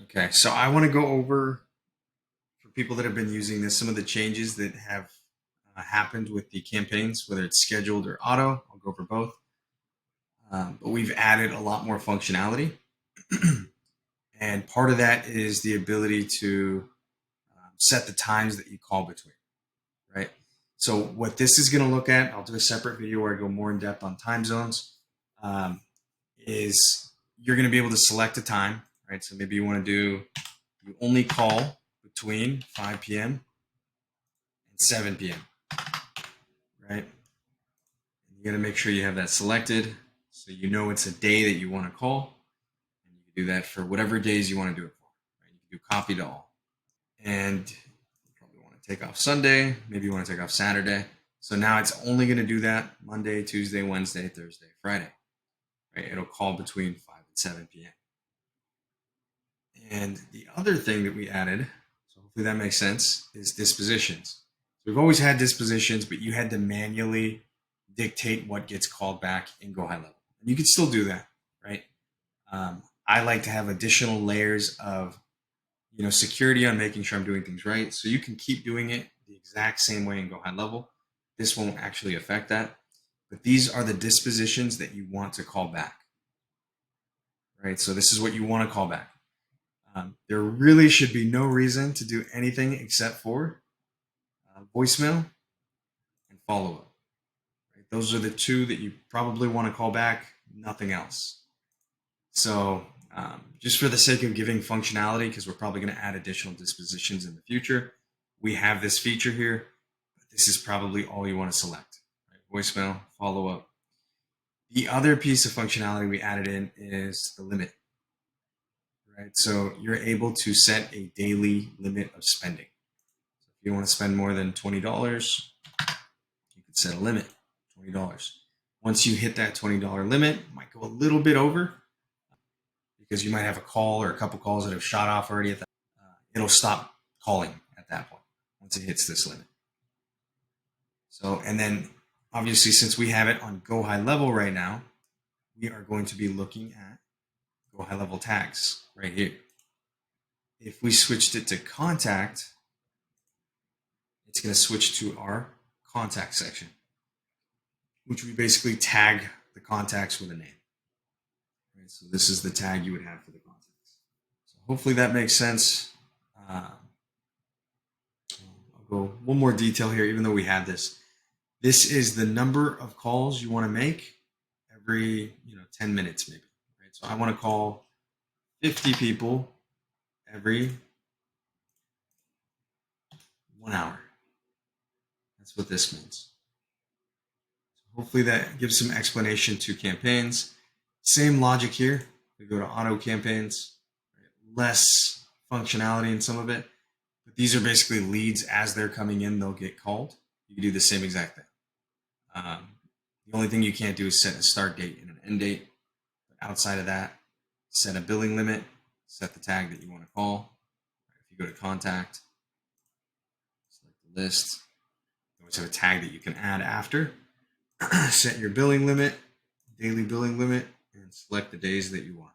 Okay, so I want to go over for people that have been using this some of the changes that have happened with the campaigns, whether it's scheduled or auto. I'll go over both. But we've added a lot more functionality. And part of that is the ability to set the times that you call between, right? So what this is going to look at, I'll do a separate video where I go more in depth on time zones, um, is you're going to be able to select a time, right? So maybe you want to do, you only call between 5 p.m. and 7 p.m., right? You got to make sure you have that selected so you know it's a day that you want to call. And you can do that for whatever days you want to do it for. Right? You can do copy to all. And you probably want to take off Sunday. Maybe you want to take off Saturday. So now it's only going to do that Monday, Tuesday, Wednesday, Thursday, Friday. Right? It'll call between 5 and 7 p.m. And the other thing that we added, so hopefully that makes sense, is dispositions. So we've always had dispositions, but you had to manually dictate what gets called back in GoHighLevel. And you can still do that, right? I like to have additional layers of security on making sure I'm doing things right. So you can keep doing it the exact same way in GoHighLevel. This won't actually affect that. But these are the dispositions that you want to call back, right? So this is what you want to call back. There really should be no reason to do anything except for voicemail and follow-up. Right? Those are the two that you probably want to call back, nothing else. So just for the sake of giving functionality, because we're probably going to add additional dispositions in the future, we have this feature here. But this is probably all you want to select. Right? Voicemail, follow-up. The other piece of functionality we added in is the limit. Right? So you're able to set a daily limit of spending. So if you want to spend more than $20, you can set a limit, $20. Once you hit that $20 limit, it might go a little bit over because you might have a call or a couple calls that have shot off already at that. It'll stop calling at that point once it hits this limit. So, and then obviously since we have it on GoHighLevel right now, we are going to be looking at GoHighLevel tags right here. If we switched it to contact, it's going to switch to our contact section, which we basically tag the contacts with a name. Right? So this is the tag you would have for the contacts. So hopefully that makes sense. I'll go one more detail here, even though we had this. This is the number of calls you want to make every 10 minutes maybe. Right? So I want to call 50 people every 1 hour. That's what this means. So hopefully that gives some explanation to campaigns. Same logic here. We go to auto campaigns, right? Less functionality in some of it, but these are basically leads as they're coming in, they'll get called. You can do the same exact thing. The only thing you can't do is set a start date and an end date. But outside of that, set a billing limit, set the tag that you want to call. If you go to contact, select the list, you always have a tag that you can add after. Set your billing limit, daily billing limit, and select the days that you want.